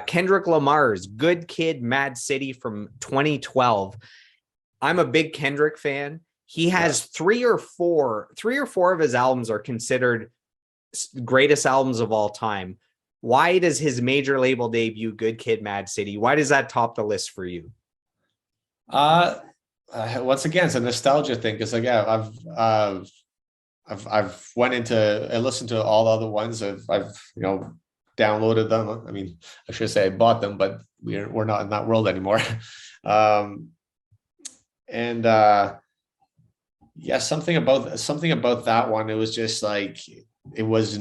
Kendrick Lamar's Good Kid, Mad City from 2012. I'm a big Kendrick fan. He has three or four of his albums are considered greatest albums of all time. Why does his major label debut, Good Kid, Mad City, why does that top the list for you? Once again, it's a nostalgia thing because like I've went into and listened to all the other ones. I've downloaded them. I mean, I should say I bought them, but we're not in that world anymore. um, and yeah, something about that one. It was just like it was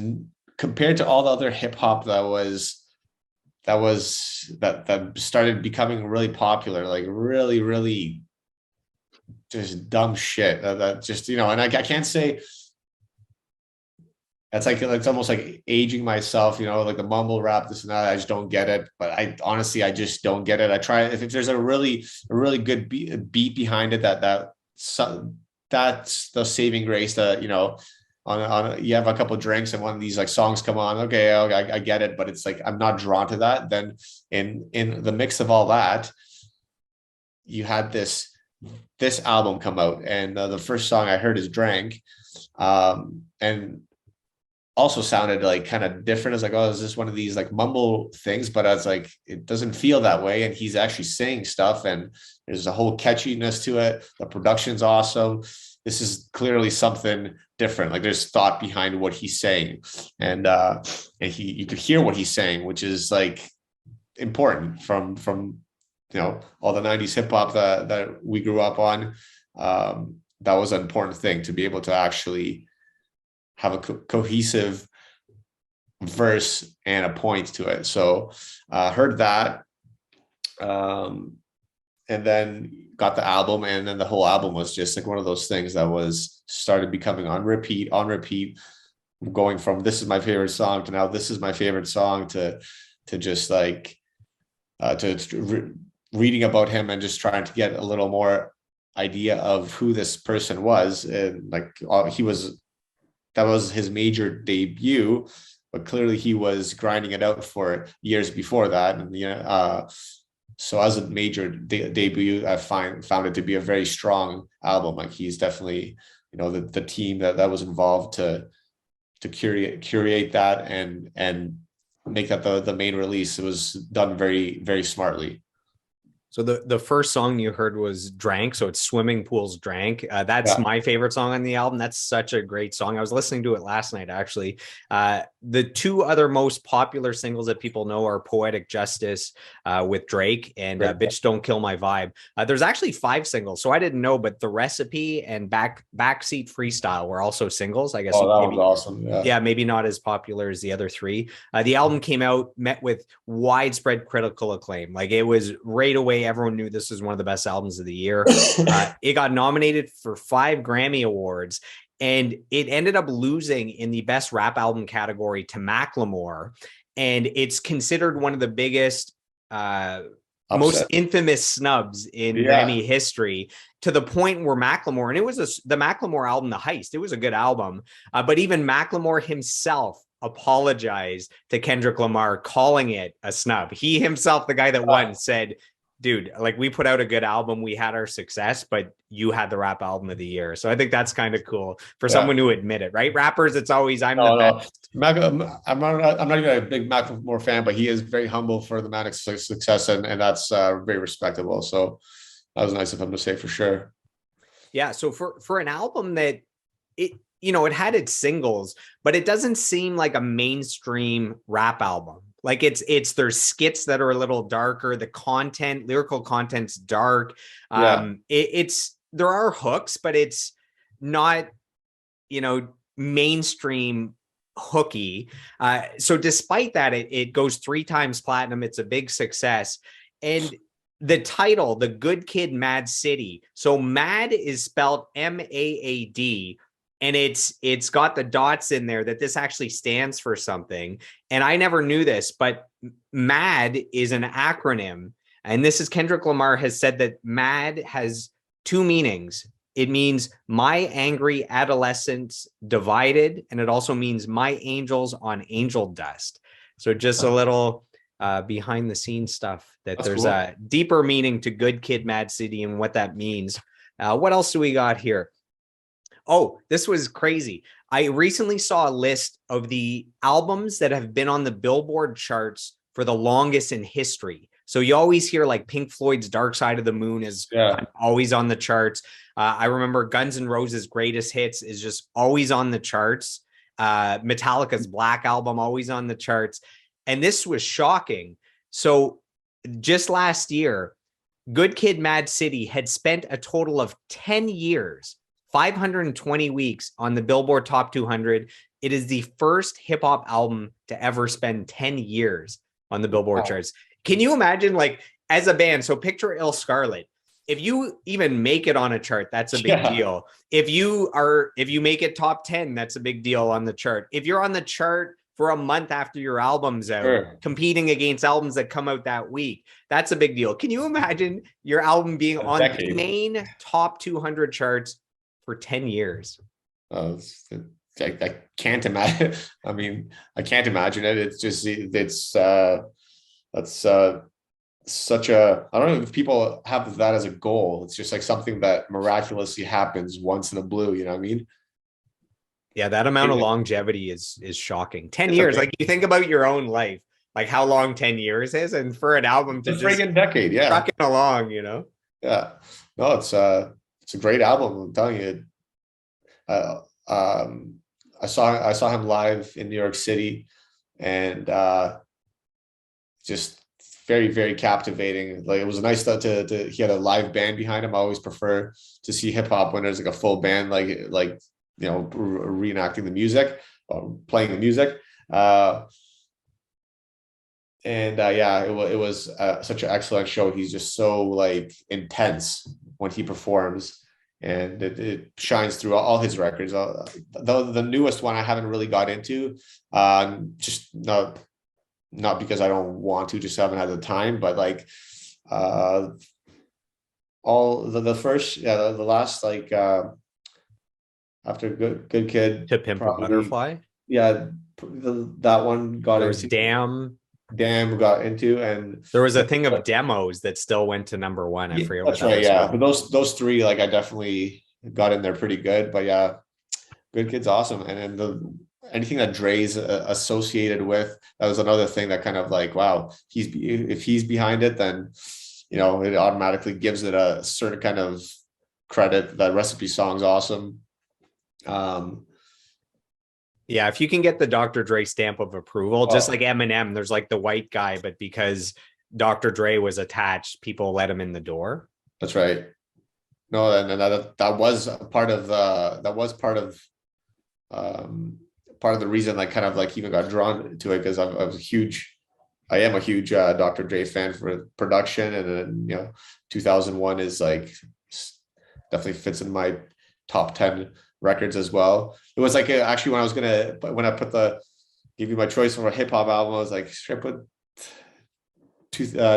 compared to all the other hip hop that started becoming really popular, like really, really just dumb shit that just, and I can't say that's like, it's almost like aging myself, like the mumble rap, this and that. I just don't get it. But I honestly, I just don't get it. I try, if there's a really good beat behind it, that's the saving grace that, on you have a couple of drinks and one of these like songs come on. Okay, I get it. But it's like, I'm not drawn to that. Then in the mix of all that, you had this album come out, and the first song I heard is Drank. And also sounded like kind of different. It's like, oh, is this one of these like mumble things? But I was like, it doesn't feel that way. And he's actually saying stuff, and there's a whole catchiness to it. The production's awesome. This is clearly something different. Like there's thought behind what he's saying, and you could hear what he's saying, which is like important from all the 90s hip hop that we grew up on. That was an important thing, to be able to actually have a cohesive verse and a point to it. So heard that, and then got the album, and then the whole album was just like one of those things that was started becoming on repeat, going from this is my favorite song to now this is my favorite song to just like reading about him and just trying to get a little more idea of who this person was. And like that was his major debut, but clearly he was grinding it out for years before that. And so as a major debut, I found it to be a very strong album. Like he's definitely, the team that was involved to curate that and make that the main release. It was done very, very smartly. So the first song you heard was Drank. So it's Swimming Pools Drank. That's my favorite song on the album. That's such a great song. I was listening to it last night, actually. The two other most popular singles that people know are Poetic Justice with Drake and Bitch Don't Kill My Vibe. There's actually 5 singles. So I didn't know, but The Recipe and Backseat Freestyle were also singles, I guess. Oh, that was awesome. Yeah, maybe not as popular as the other 3. The album came out, met with widespread critical acclaim. Like it was right away, everyone knew this was one of the best albums of the year. It got nominated for 5 Grammy Awards, and it ended up losing in the best rap album category to Macklemore. And it's considered one of the biggest, most infamous snubs in Grammy history, to the point where Macklemore, and it was the Macklemore album, The Heist, it was a good album, but even Macklemore himself apologized to Kendrick Lamar, calling it a snub. He himself, the guy that won, said, dude, like we put out a good album, we had our success, but you had the rap album of the year. So I think that's kind of cool for someone to admit it, right? Rappers, it's always I'm the best. I'm not even a big Macklemore fan, but he is very humble for the Maddox success, and that's very respectable. So that was nice of him to say, for sure. Yeah. So for an album that it had its singles, but it doesn't seem like a mainstream rap album. Like there's skits that are a little darker. The lyrical content's dark. There are hooks, but it's not, mainstream hooky. So despite that, it goes 3 times platinum. It's a big success. And the title, The Good Kid, Mad City. So MAAD is spelled M-A-A-D. And it's got the dots in there that this actually stands for something. And I never knew this, but MAAD is an acronym. And this is Kendrick Lamar has said that MAAD has 2 meanings. It means My Angry Adolescents Divided. And it also means My Angels on Angel Dust. So just a little behind the scenes stuff, that That's there's cool. a deeper meaning to Good Kid, M.A.A.D City and what that means. What else do we got here? Oh, this was crazy. I recently saw a list of the albums that have been on the Billboard charts for the longest in history. So you always hear like Pink Floyd's Dark Side of the Moon is always on the charts. I remember Guns N' Roses' Greatest Hits is just always on the charts. Metallica's Black Album always on the charts. And this was shocking. So just last year, Good Kid, M.A.A.D City had spent a total of 10 years, 520 weeks on the Billboard Top 200. It is the first hip hop album to ever spend 10 years on the Billboard charts. Can you imagine, like, as a band? So picture Il Scarlet. If you even make it on a chart, that's a big deal. If you make it top 10, that's a big deal on the chart. If you're on the chart for a month after your album's out, competing against albums that come out that week, that's a big deal. Can you imagine your album being on the main top 200 charts for 10 years? I can't imagine. I mean, I can't imagine it. It's just, that's such a, I don't know if people have that as a goal. It's just like something that miraculously happens once in a blue, you know what I mean? Yeah, that amount of longevity is shocking. 10 years. Like, you think about your own life, like how long 10 years is, and for an album to just friggin' decade, trucking along, you know? Yeah. No, it's a great album. I'm telling you. I saw him live in New York City, and just very, very captivating. Like, it was nice to he had a live band behind him. I always prefer to see hip hop when there's like a full band, like you know, reenacting the music or playing the music. Yeah, it was such an excellent show. He's just so like intense when he performs, and it shines through all his records. The newest one I haven't really got into, just not because I don't want to, just haven't had the time, but like all the first, the last, like after Good Kid, To Pimp a Butterfly. Yeah, that one got into. Damn got into, and there was a thing of demos that still went to number one. I forget that's what that right. Yeah, but those three, like, I definitely got in there pretty good. But yeah, Good Kid's awesome, and then anything that Dre's associated with, that was another thing that kind of like, wow, if he's behind it, then, you know, it automatically gives it a certain kind of credit. That Recipe song's awesome. Yeah, if you can get the Dr. Dre stamp of approval, just like Eminem, there's like the white guy, but because Dr. Dre was attached, people let him in the door. That's right. No, and that was part of the reason I kind of like even got drawn to it, because I am a huge Dr. Dre fan for production, and then, you know, 2001 is like definitely fits in my top 10 records as well. It was like actually when I give you my choice for a hip hop album, I was like, should I put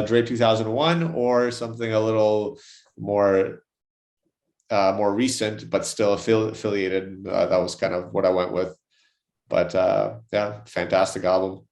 Dre 2001 or something a little more recent but still affiliated? That was kind of what I went with. But yeah, fantastic album.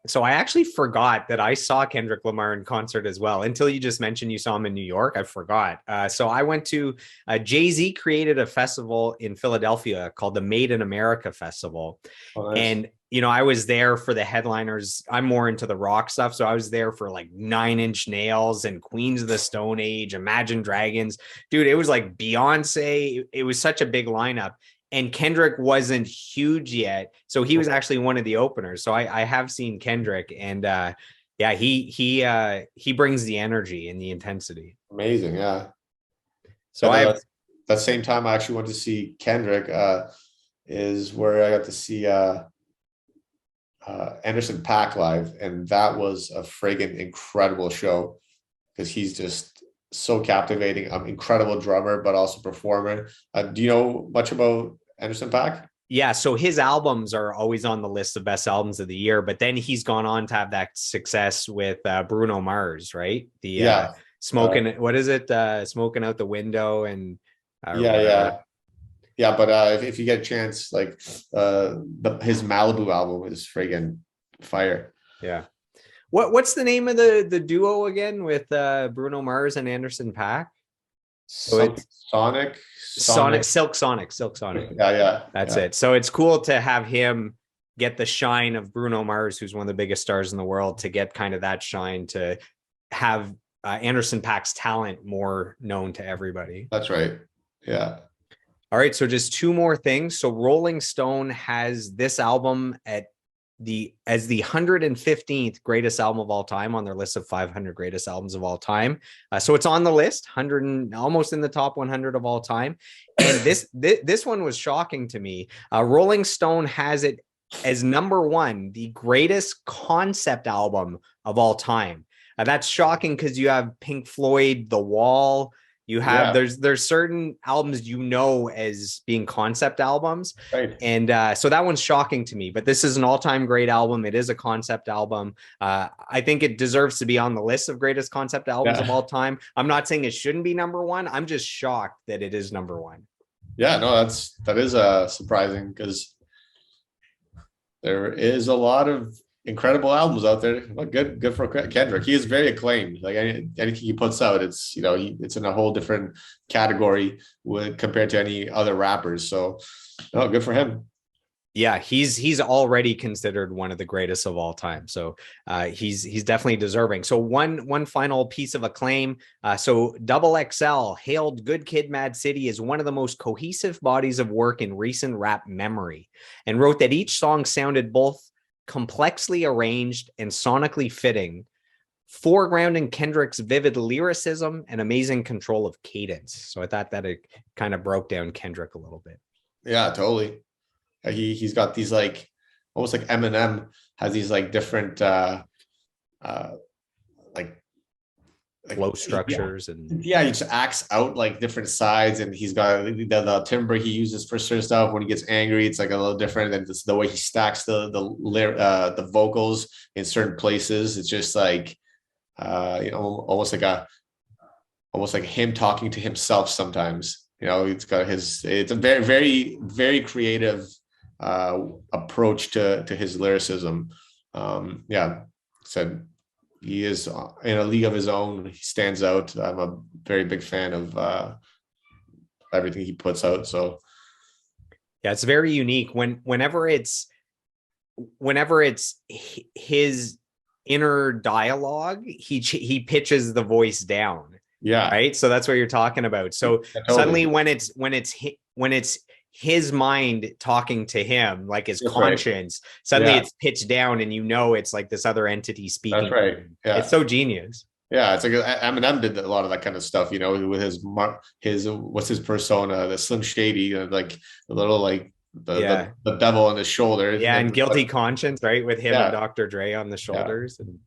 So I actually forgot that I saw Kendrick Lamar in concert as well. Until you just mentioned you saw him in New York, I forgot. So I went to Jay-Z created a festival in Philadelphia called the Made in America Festival. Oh, nice. And, you know, I was there for the headliners. I'm more into the rock stuff. So I was there for like 9 Inch Nails and Queens of the Stone Age, Imagine Dragons. Dude, it was like Beyonce. It was such a big lineup. And Kendrick wasn't huge yet, so he was actually one of the openers. So I have seen Kendrick, and yeah, he brings the energy and the intensity. Amazing, yeah. So that same time I actually went to see Kendrick is where I got to see Anderson .Paak live, and that was a friggin' incredible show, because he's just so captivating. Incredible drummer, but also performer. Do you know much about Anderson .Paak? Yeah, so his albums are always on the list of best albums of the year, but then he's gone on to have that success with Bruno Mars, right? Smoking, what is it? Smoking Out the Window, and yeah. But if you get a chance, like his Malibu album is friggin' fire. Yeah. What's the name of the duo again with Bruno Mars and Anderson .Paak? So Something it's Sonic. Silk Sonic. That's Yeah. it. So it's cool to have him get the shine of Bruno Mars, who's one of the biggest stars in the world, to get kind of that shine, to have Anderson .Paak's talent more known to everybody. That's right. Yeah. All right, so just two more things. So Rolling Stone has this album as the 115th greatest album of all time on their list of 500 greatest albums of all time. So it's on the list, 100 and almost in the top 100 of all time. And this one was shocking to me. Rolling Stone has it as number one, the greatest concept album of all time. That's shocking because you have Pink Floyd, The Wall. You have there's certain albums as being concept albums, Right. and so that one's shocking to me. But this is an all-time great album. It is a concept album. I think it deserves to be on the list of greatest concept albums of all time. I'm not saying it shouldn't be number one. I'm just shocked that it is number one. Yeah, no, that is surprising because there is a lot of incredible albums out there. Well, good for Kendrick. He is very acclaimed. Like anything he puts out, it's it's in a whole different category compared to any other rappers. So, no, good for him. Yeah, he's already considered one of the greatest of all time. So he's definitely deserving. So one final piece of acclaim. So Double XL hailed Good Kid, M.A.A.D City as one of the most cohesive bodies of work in recent rap memory, and wrote that each song sounded both complexly arranged and sonically fitting, foregrounding Kendrick's vivid lyricism and amazing control of cadence. So I thought that it kind of broke down Kendrick a little bit. Yeah, totally. He's got these like almost like Eminem has these like different like flow structures and he just acts out like different sides, and he's got the timbre he uses for certain stuff. When he gets angry, it's like a little different, and it's the way he stacks the vocals in certain places. It's just like almost like him talking to himself sometimes. It's a very, very, very creative approach to his lyricism. So he is in a league of his own. He stands out. I'm a very big fan of everything he puts out. So yeah, it's very unique. Whenever it's his inner dialogue, he pitches the voice down. Yeah. Right. So that's what you're talking about. So suddenly when it's his mind talking to him, like his conscience, suddenly it's pitched down, and it's like this other entity speaking. That's right. Yeah. It's so genius. Yeah, it's like Eminem did a lot of that kind of stuff, with his what's his persona, the Slim Shady, like the little like the devil on his shoulder. Yeah, and Guilty Conscience, right, with him and Dr. Dre on the shoulders. And